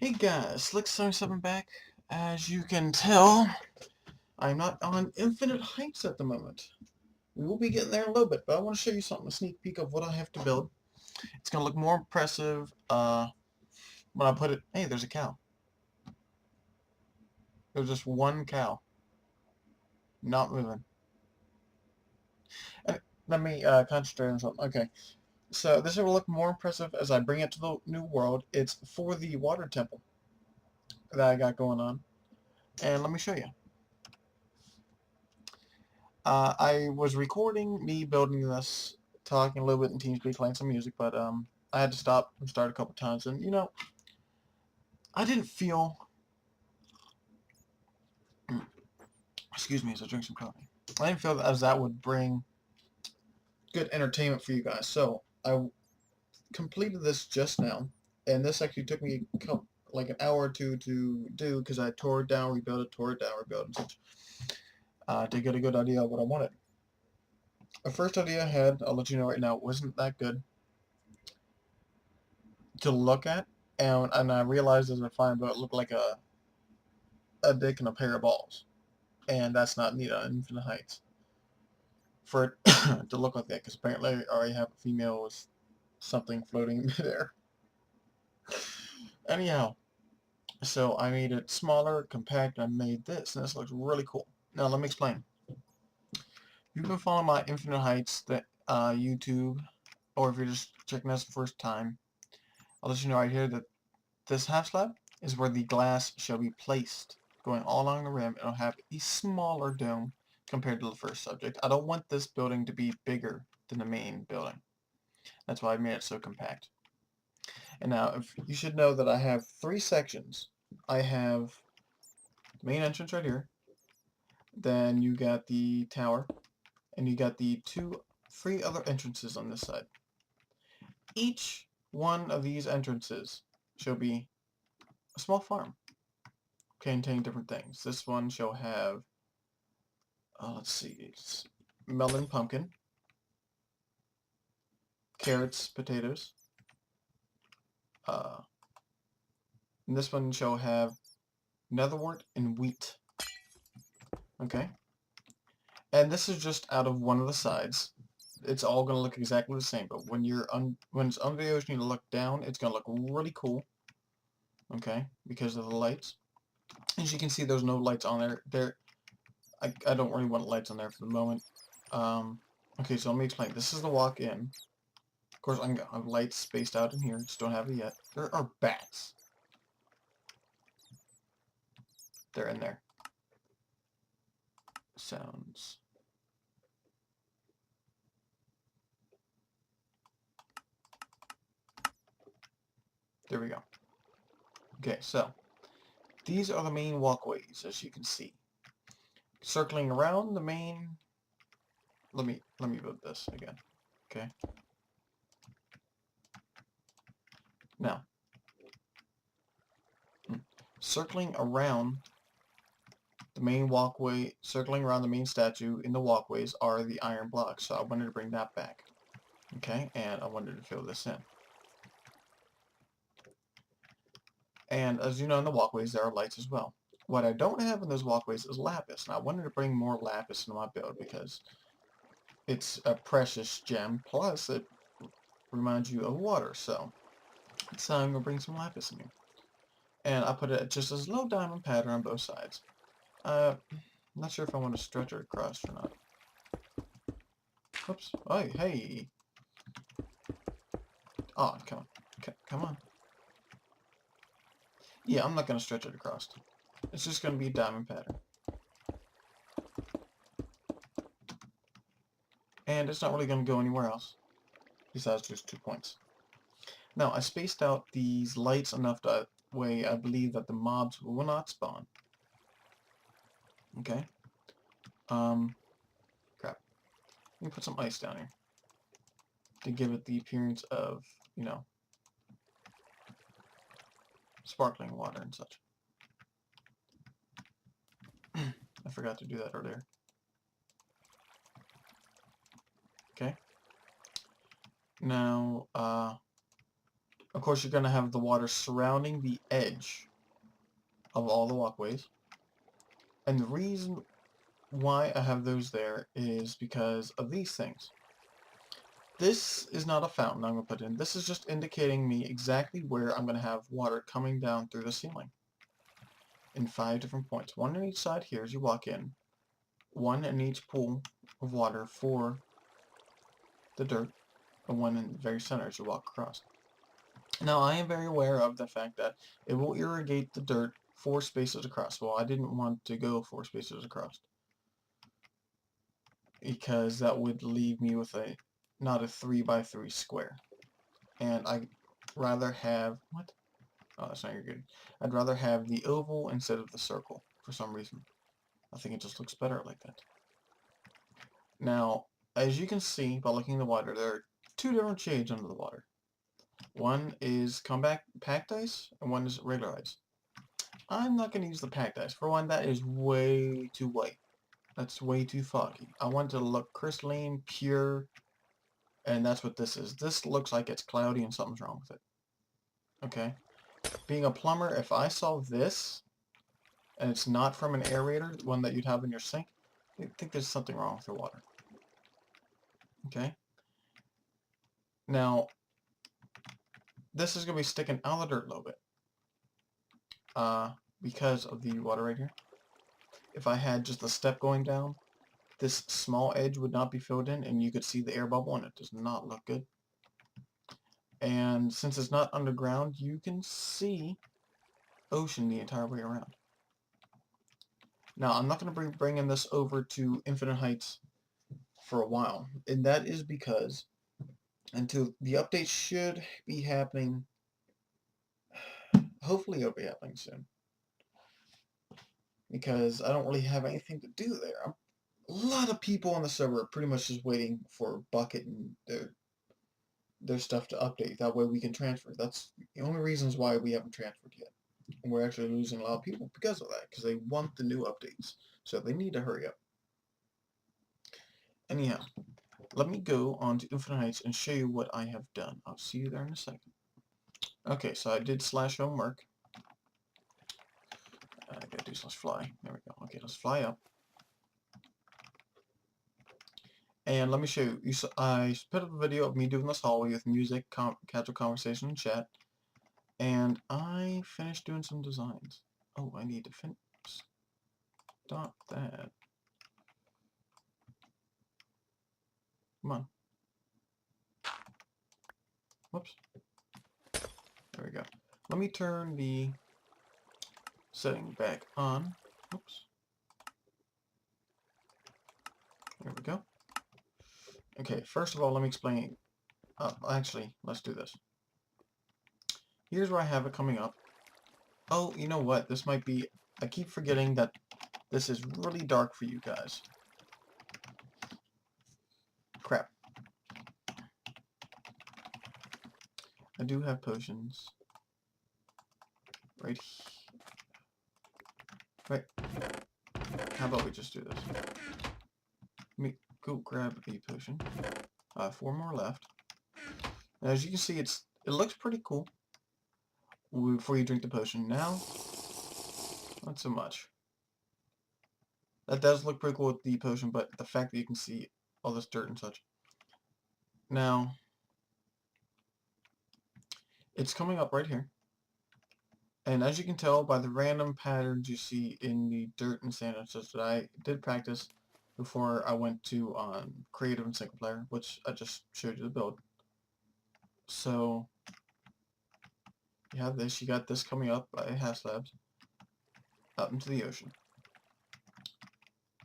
Hey guys, Slick77 back. As you can tell, I'm not on infinite heights at the moment. We will be getting there in a little bit, but I want to show you something, a sneak peek of what I have to build. It's going to look more impressive when I put it... Hey, there's a cow. There's just one cow. Not moving. Let me concentrate on something. Okay, so this will look more impressive as I bring it to the new world. It's for the water temple that I got going on. And let me show you. I was recording me building this, talking a little bit in TeamSpeak, playing some music, but I had to stop and start a couple times, and I didn't feel, excuse me as I drink some coffee, I didn't feel as that would bring good entertainment for you guys, so I completed this just now, and this actually took me like an hour or two to do, because I tore it down, rebuilt it, tore it down, rebuilt it, and such, to get a good idea of what I wanted. The first idea I had, I'll let you know right now, wasn't that good to look at, and I realized as I find, but it looked like a dick and a pair of balls, and that's not neat on Infinite Heights for it to look like that, because apparently I already have a female with something floating in midair. Anyhow, so I made it smaller, compact, and I made this, and this looks really cool. Now let me explain. You've been following my Infinite Heights YouTube, or if you're just checking this the first time, I'll let you know right here that this half slab is where the glass shall be placed. Going all along the rim, it'll have a smaller dome compared to the first subject. I don't want this building to be bigger than the main building. That's why I made it so compact. And now, you should know that I have three sections. I have the main entrance right here. Then you got the tower. And you got the three other entrances on this side. Each one of these entrances shall be a small farm containing different things. This one shall have, let's see, it's melon, pumpkin, carrots, potatoes. And this one shall have netherwort and wheat. Okay? And this is just out of one of the sides. It's all going to look exactly the same, but when it's under the ocean, you look down, it's going to look really cool. Okay? Because of the lights. As you can see, there's no lights on there. I don't really want lights on there for the moment. Okay, so let me explain. This is the walk-in. Of course, I have lights spaced out in here. Just don't have it yet. There are bats. They're in there. Sounds. There we go. Okay, so these are the main walkways, as you can see. Circling around the main. Let me build this again. Okay. Now, circling around the main walkway, circling around the main statue in the walkways are the iron blocks. So I wanted to bring that back. Okay, and I wanted to fill this in. And as you know, in the walkways, there are lights as well. What I don't have in those walkways is lapis, and I wanted to bring more lapis into my build because it's a precious gem, plus it reminds you of water, so I'm going to bring some lapis in here. And I put it just as low diamond pattern on both sides. I'm not sure if I want to stretch it across or not. Oops. Oh, hey. Oh, come on. Come on. Yeah, I'm not going to stretch it across. It's just going to be a diamond pattern. And it's not really going to go anywhere else besides just 2 points. Now, I spaced out these lights enough that way I believe that the mobs will not spawn. Okay. Crap. Let me put some ice down here to give it the appearance of, sparkling water and such. I forgot to do that earlier. Okay. Now, Of course, you're going to have the water surrounding the edge of all the walkways. And the reason why I have those there is because of these things. This is not a fountain I'm going to put in. This is just indicating me exactly where I'm going to have water coming down through the ceiling. In 5 different points. One on each side here as you walk in. One in each pool of water for the dirt. And one in the very center as you walk across. Now, I am very aware of the fact that it will irrigate the dirt 4 spaces across. Well, I didn't want to go 4 spaces across, because that would leave me with not a 3x3 square. And I'd rather have... What? Oh, that's not good. I'd rather have the oval instead of the circle, for some reason. I think it just looks better like that. Now, as you can see by looking at the water, there are 2 different shades under the water. One is packed ice, and one is regular ice. I'm not going to use the packed ice. For one, that is way too white. That's way too foggy. I want it to look crystalline, pure, and that's what this is. This looks like it's cloudy and something's wrong with it. Okay? Being a plumber, if I saw this, and it's not from an aerator, one that you'd have in your sink, I think there's something wrong with your water. Okay? Now, this is going to be sticking out of the dirt a little bit. Because of the water right here. If I had just a step going down, this small edge would not be filled in, and you could see the air bubble, and it does not look good. And since it's not underground, you can see ocean the entire way around. Now, I'm not going to be bringing this over to Infinite Heights for a while, and that is because until the update should be happening, hopefully it'll be happening soon, because I don't really have anything to do there. A lot of people on the server are pretty much just waiting for Bucket and their stuff to update. That way we can transfer. That's the only reasons why we haven't transferred yet. And we're actually losing a lot of people because of that, because they want the new updates. So they need to hurry up. Anyhow, let me go on to Infinite Heights and show you what I have done. I'll see you there in a second. Okay, so I did slash homework. I gotta do slash fly. There we go. Okay, let's fly up. And let me show you. I put up a video of me doing this hallway with music, casual conversation, and chat. And I finished doing some designs. Oh, I need to stop that. Come on. Whoops. There we go. Let me turn the setting back on. Oops. There we go. Okay, first of all, let me explain. Actually, let's do this. Here's where I have it coming up. Oh, you know what? This might be... I keep forgetting that this is really dark for you guys. Crap. I do have potions. Right here. Right. How about we just do this? Let me go grab a potion. 4 more left. And as you can see, it looks pretty cool before you drink the potion. Now, not so much. That does look pretty cool with the potion, but the fact that you can see all this dirt and such. Now, it's coming up right here. And as you can tell by the random patterns you see in the dirt and sand and such that I did practice before I went to creative and single player, which I just showed you the build. So you have this, you got this coming up by HasLabs out into the ocean.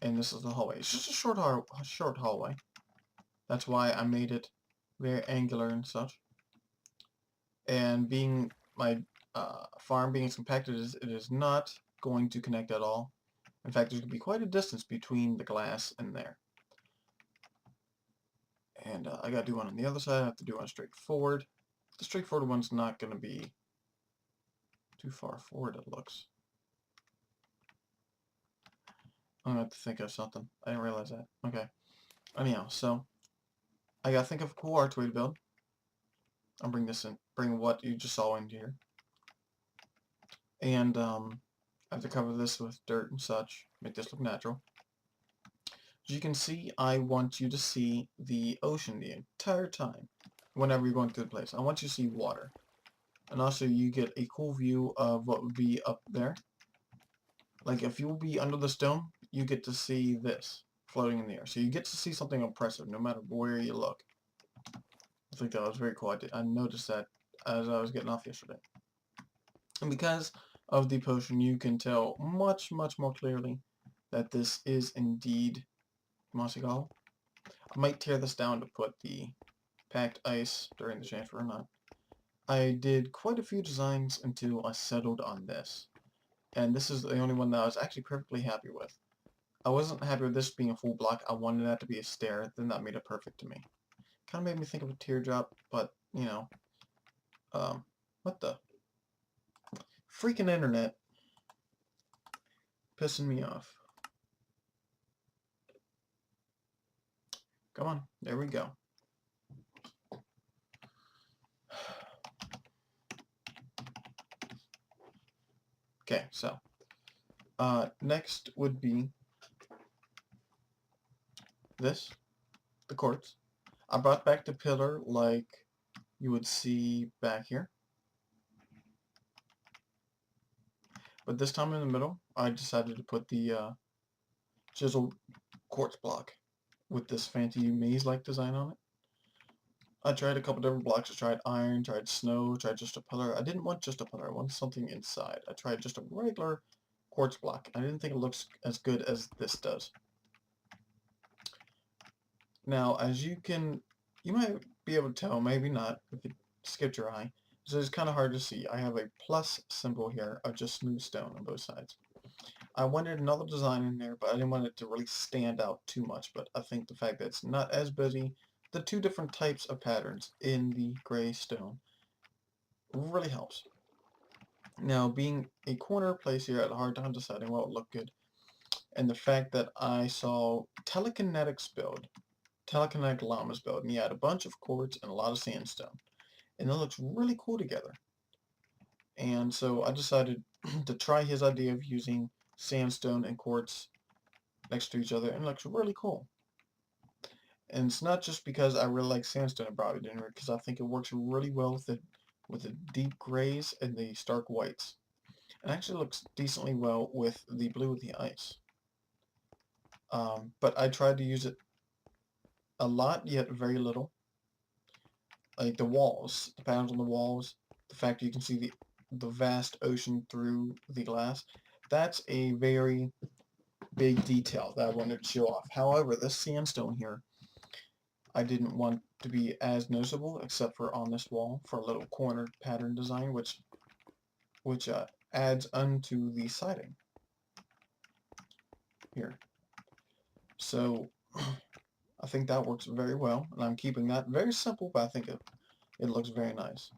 And this is the hallway. It's just a short hallway. That's why I made it very angular and such. And being my farm being as compacted as it is not going to connect at all. In fact, there's going to be quite a distance between the glass and there. And I got to do one on the other side. I have to do one straight forward. The straightforward one's not going to be too far forward, it looks. I'm going to have to think of something. I didn't realize that. Okay. Anyhow, so I got to think of a cool archway to build. I'll bring this in, bring what you just saw in here. And I have to cover this with dirt and such, make this look natural. As you can see, I want you to see the ocean the entire time whenever you're going through the place. I want you to see water. And also you get a cool view of what would be up there. Like if you will be under the stone, you get to see this floating in the air. So you get to see something impressive no matter where you look. I think that was very cool. I noticed that as I was getting off yesterday. And because of the potion, you can tell much, much more clearly that this is indeed Mossy Hollow. I might tear this down to put the packed ice during the transfer or not. I did quite a few designs until I settled on this. And this is the only one that I was actually perfectly happy with. I wasn't happy with this being a full block. I wanted that to be a stair. Then that made it perfect to me. Kind of made me think of a teardrop, but, you know. What the? Freaking internet. Pissing me off. Come on. There we go. Okay, so. Next would be this. The quartz. I brought back the pillar like you would see back here. But this time in the middle, I decided to put the chiseled quartz block with this fancy maze-like design on it. I tried a couple different blocks. I tried iron, tried snow, tried just a pillar. I didn't want just a pillar. I wanted something inside. I tried just a regular quartz block. I didn't think it looks as good as this does. Now, as you might be able to tell, maybe not, if you skipped your eye. So it's kind of hard to see. I have a plus symbol here of just smooth stone on both sides. I wanted another design in there, but I didn't want it to really stand out too much. But I think the fact that it's not as busy, the two different types of patterns in the gray stone really helps. Now, being a corner place here, I had a hard time deciding what would look good. And the fact that I saw telekinetics build, telekinetic llamas build, and he had a bunch of quartz and a lot of sandstone. And it looks really cool together. And so I decided to try his idea of using sandstone and quartz next to each other, and it looks really cool. And it's not just because I really like sandstone and brought it in here, because I think it works really well with the deep grays and the stark whites. It actually looks decently well with the blue of the ice. But I tried to use it a lot, yet very little. Like the walls, the patterns on the walls, the fact that you can see the vast ocean through the glass. That's a very big detail that I wanted to show off. However, this sandstone here, I didn't want to be as noticeable, except for on this wall for a little corner pattern design, which adds onto the siding here. So I think that works very well, and I'm keeping that very simple, but I think it looks very nice.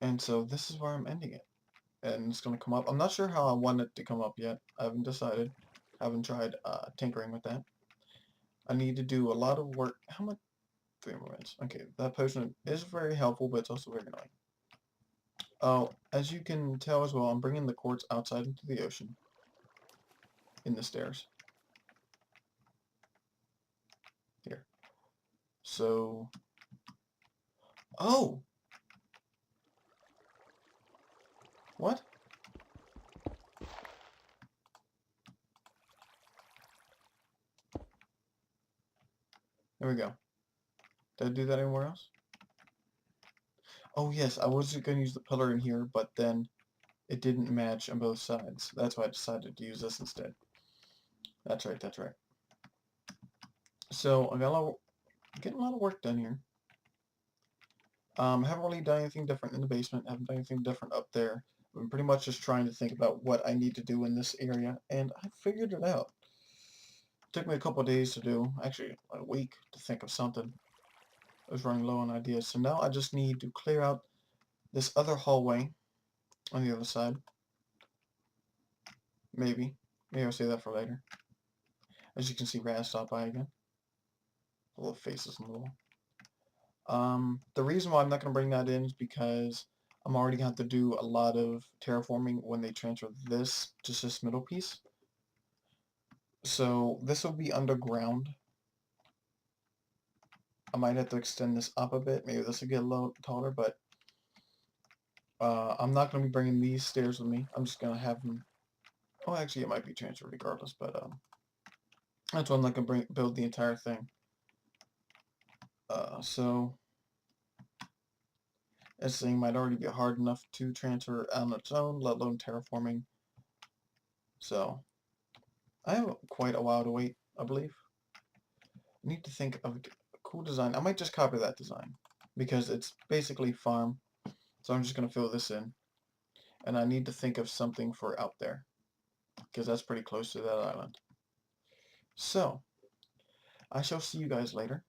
And so this is where I'm ending it. And it's going to come up. I'm not sure how I want it to come up yet. I haven't decided. I haven't tried tinkering with that. I need to do a lot of work. How much? 3 more minutes. Okay, that potion is very helpful, but it's also very annoying. Oh, as you can tell as well, I'm bringing the quartz outside into the ocean. In the stairs. Here. So... Oh! What? There we go. Did I do that anywhere else? Oh yes, I was going to use the pillar in here, but then it didn't match on both sides. That's why I decided to use this instead. That's right, that's right. So I got getting a lot of work done here. Haven't really done anything different in the basement. Haven't done anything different up there. I'm pretty much just trying to think about what I need to do in this area, and I figured it out. It took me a couple of days to do, actually a week to think of something. I was running low on ideas, so now I just need to clear out this other hallway on the other side. Maybe I'll save that for later. As you can see, Raz stopped by again. The little faces on the wall. The reason why I'm not going to bring that in is because I'm already going to have to do a lot of terraforming when they transfer this, just this middle piece. So this will be underground. I might have to extend this up a bit. Maybe this will get a little taller, but I'm not going to be bringing these stairs with me. I'm just going to have them. Oh, actually, it might be transferred regardless, but that's why I'm not going to build the entire thing. So this thing might already be hard enough to transfer on its own, let alone terraforming. So I have quite a while to wait, I believe. I need to think of a cool design. I might just copy that design because it's basically farm. So I'm just going to fill this in. And I need to think of something for out there because that's pretty close to that island. So I shall see you guys later.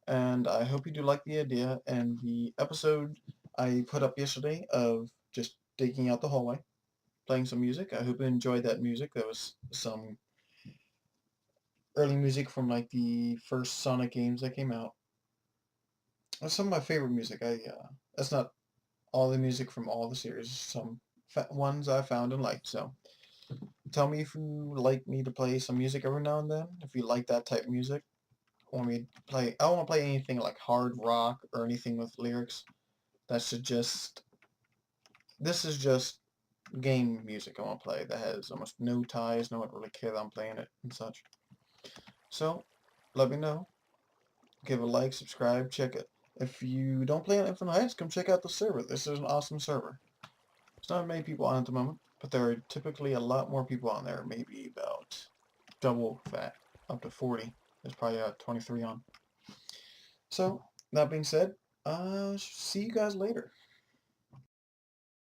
And I hope you do like the idea and the episode I put up yesterday of just digging out the hallway, playing some music. I hope you enjoyed that music. There was some early music from like the first Sonic games that came out. That's some of my favorite music. That's not all the music from all the series. Some ones I found and liked. So tell me if you like me to play some music every now and then. If you like that type of music, want me to play. I don't want to play anything like hard rock or anything with lyrics. That should just. This is just game music I want to play that has almost no ties. No one really care that I'm playing it and such. So let me know. Give a like, subscribe, check it. If you don't play on Infinite Heights, come check out the server. This is an awesome server. There's not many people on at the moment, but there are typically a lot more people on there. Maybe about double that, up to 40. There's probably 23 on. So, that being said, see you guys later.